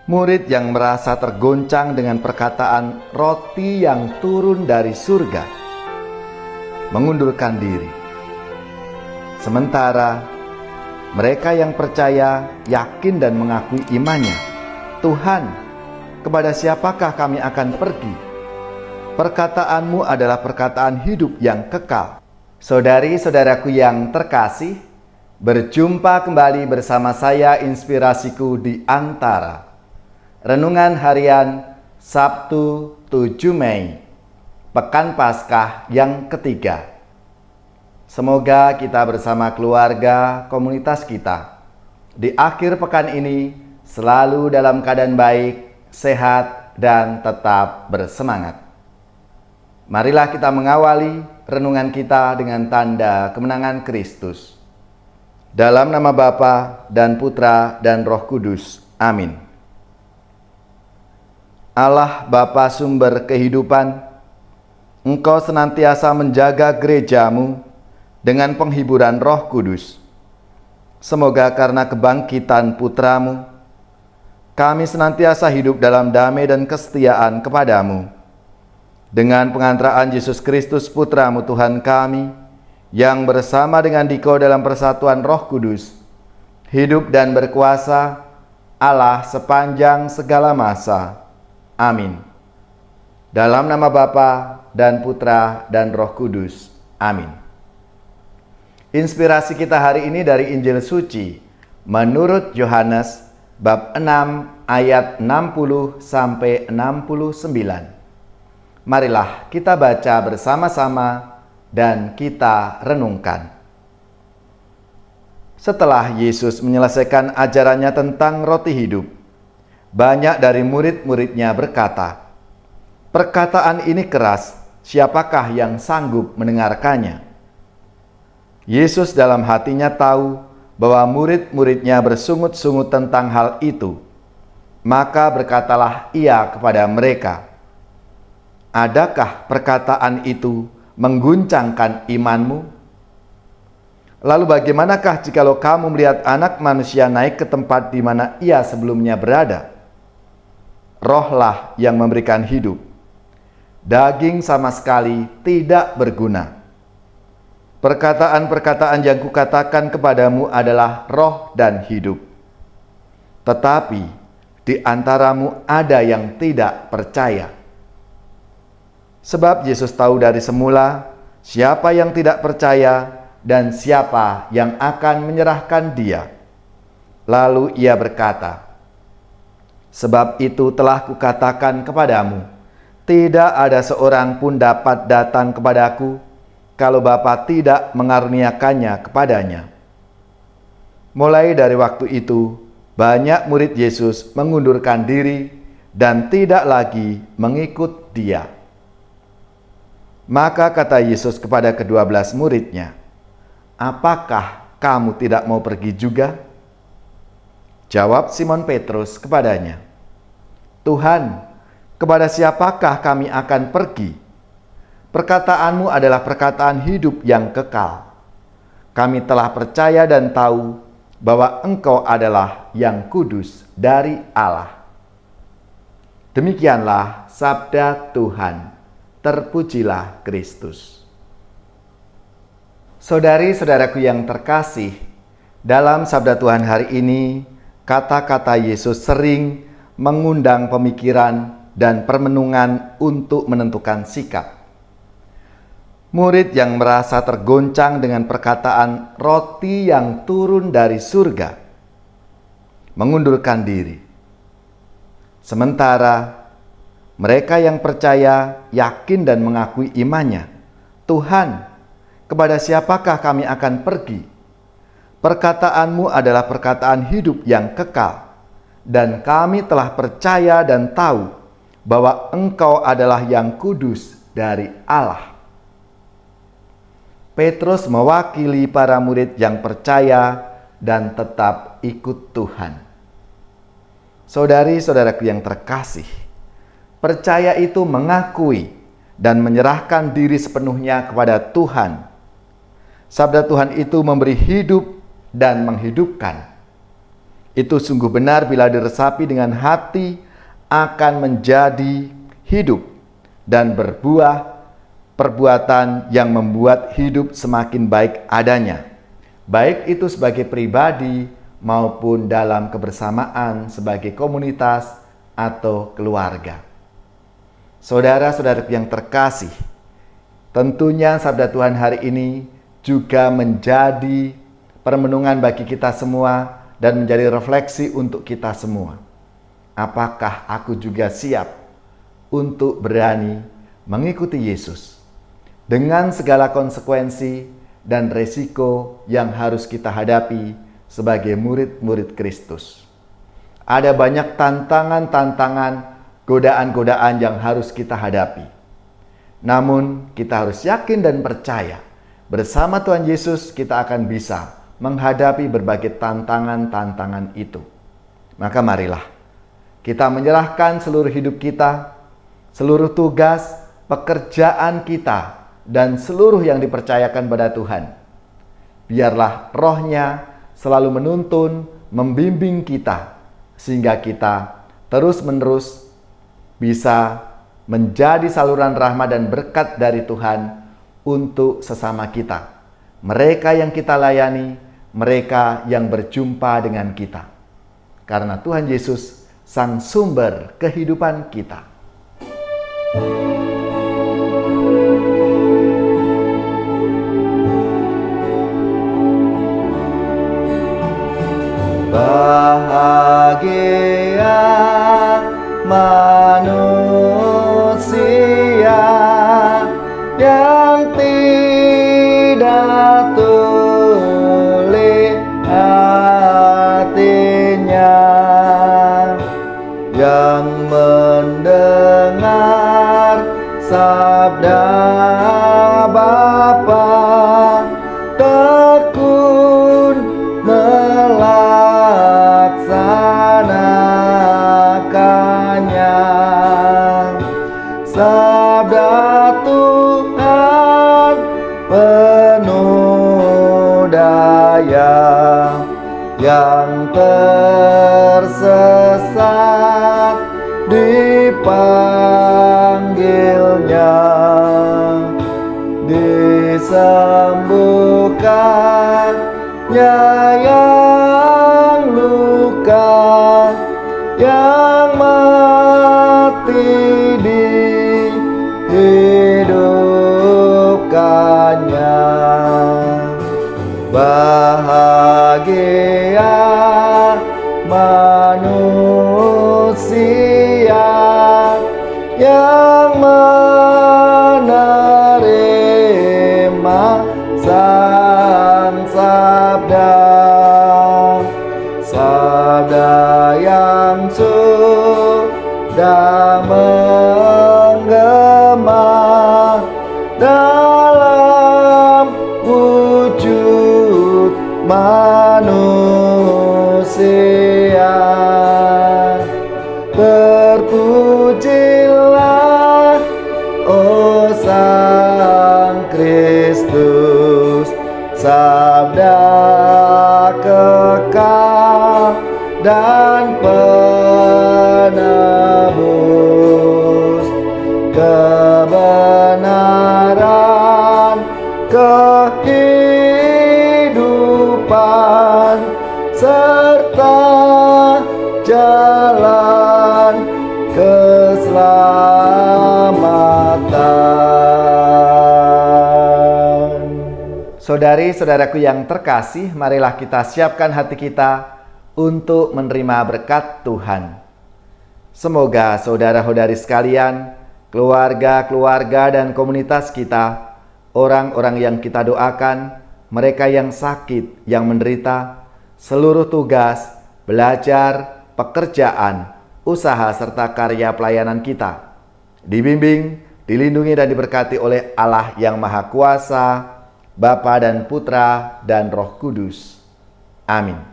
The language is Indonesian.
Murid yang merasa tergoncang dengan perkataan roti yang turun dari surga mengundurkan diri. Sementara mereka yang percaya, yakin dan mengakui imannya, "Tuhan, kepada siapakah kami akan pergi? Perkataanmu adalah perkataan hidup yang kekal." Saudari-saudaraku yang terkasih, berjumpa kembali bersama saya Inspirasiku di Antara. Renungan harian Sabtu 7 Mei, Pekan Paskah yang ketiga. Semoga kita bersama keluarga, komunitas kita di akhir pekan ini selalu dalam keadaan baik, sehat, dan tetap bersemangat. Marilah kita mengawali renungan kita dengan tanda kemenangan Kristus. Dalam nama Bapa dan Putra dan Roh Kudus. Amin. Allah Bapa sumber kehidupan, Engkau senantiasa menjaga gerejamu dengan penghiburan Roh Kudus. Semoga karena kebangkitan Putramu, kami senantiasa hidup dalam damai dan kesetiaan kepadamu. Dengan pengantaraan Yesus Kristus Putramu Tuhan kami, yang bersama dengan Dikau dalam persatuan Roh Kudus, hidup dan berkuasa Allah sepanjang segala masa. Amin. Dalam nama Bapa dan Putra dan Roh Kudus. Amin. Inspirasi kita hari ini dari Injil Suci menurut Yohanes bab 6 ayat 60 sampai 69. Marilah kita baca bersama-sama dan kita renungkan. Setelah Yesus menyelesaikan ajarannya tentang roti hidup, banyak dari murid-muridnya berkata, "Perkataan ini keras, siapakah yang sanggup mendengarkannya?" Yesus dalam hatinya tahu bahwa murid-muridnya bersungut-sungut tentang hal itu. Maka berkatalah ia kepada mereka, "Adakah perkataan itu mengguncangkan imanmu? Lalu bagaimanakah jikalau kamu melihat Anak Manusia naik ke tempat di mana ia sebelumnya berada? Rohlah yang memberikan hidup. Daging sama sekali tidak berguna. Perkataan-perkataan yang kukatakan kepadamu adalah roh dan hidup. Tetapi di antaramu ada yang tidak percaya." Sebab Yesus tahu dari semula siapa yang tidak percaya dan siapa yang akan menyerahkan dia. Lalu ia berkata, "Sebab itu telah kukatakan kepadamu, tidak ada seorang pun dapat datang kepadaku kalau Bapa tidak mengaruniakannya kepadanya." Mulai dari waktu itu, banyak murid Yesus mengundurkan diri dan tidak lagi mengikut dia. Maka kata Yesus kepada ke-12 muridnya, "Apakah kamu tidak mau pergi juga?" Jawab Simon Petrus kepadanya, "Tuhan, kepada siapakah kami akan pergi? Perkataanmu adalah perkataan hidup yang kekal. Kami telah percaya dan tahu bahwa Engkau adalah yang kudus dari Allah." Demikianlah sabda Tuhan. Terpujilah Kristus. Saudari-saudaraku yang terkasih, dalam sabda Tuhan hari ini, kata-kata Yesus sering mengundang pemikiran dan permenungan untuk menentukan sikap. Murid yang merasa tergoncang dengan perkataan roti yang turun dari surga mengundurkan diri. Sementara mereka yang percaya, yakin dan mengakui imannya, "Tuhan, kepada siapakah kami akan pergi? Perkataanmu adalah perkataan hidup yang kekal, dan kami telah percaya dan tahu bahwa Engkau adalah yang kudus dari Allah." Petrus mewakili para murid yang percaya dan tetap ikut Tuhan. Saudari-saudaraku yang terkasih, percaya itu mengakui dan menyerahkan diri sepenuhnya kepada Tuhan. Sabda Tuhan itu memberi hidup dan menghidupkan. Itu sungguh benar bila diresapi dengan hati akan menjadi hidup dan berbuah perbuatan yang membuat hidup semakin baik adanya. Baik itu sebagai pribadi maupun dalam kebersamaan sebagai komunitas atau keluarga. Saudara-saudara yang terkasih, tentunya sabda Tuhan hari ini juga menjadi permenungan bagi kita semua dan menjadi refleksi untuk kita semua. Apakah aku juga siap untuk berani mengikuti Yesus dengan segala konsekuensi dan resiko yang harus kita hadapi sebagai murid-murid Kristus? Ada banyak tantangan-tantangan, godaan-godaan yang harus kita hadapi. Namun kita harus yakin dan percaya bersama Tuhan Yesus kita akan bisa menghadapi berbagai tantangan-tantangan itu. Maka marilah kita menyerahkan seluruh hidup kita, seluruh tugas, pekerjaan kita, dan seluruh yang dipercayakan pada Tuhan. Biarlah Roh-Nya selalu menuntun, membimbing kita, sehingga kita terus-menerus bisa menjadi saluran rahmat dan berkat dari Tuhan untuk sesama kita. Mereka yang kita layani, mereka yang berjumpa dengan kita. Karena Tuhan Yesus, Sang Sumber kehidupan kita. Bahagia manusia yang tidak tuli hatinya, yang mendengar sabda Bapa, tekun melaksanakannya. Sabda Tuhan penuh daya, yang tersesat dipanggilnya, disembuhkannya yang luka, yang mati dihidupkannya. Bahagia manusia yang menerima Sang Sabda, sabda yang sudah menggema dalam wujud manusia. Terpujilah, oh Sang Kristus, sabda kekal dan penebus, kebenaran, kehidupan, serta jalan keselamatan. Saudari-saudaraku yang terkasih, marilah kita siapkan hati kita untuk menerima berkat Tuhan. Semoga saudara-saudari sekalian, keluarga-keluarga dan komunitas kita, orang-orang yang kita doakan, mereka yang sakit, yang menderita, seluruh tugas, belajar, pekerjaan, usaha serta karya pelayanan kita dibimbing, dilindungi dan diberkati oleh Allah yang Maha Kuasa, Bapa dan Putra dan Roh Kudus. Amin.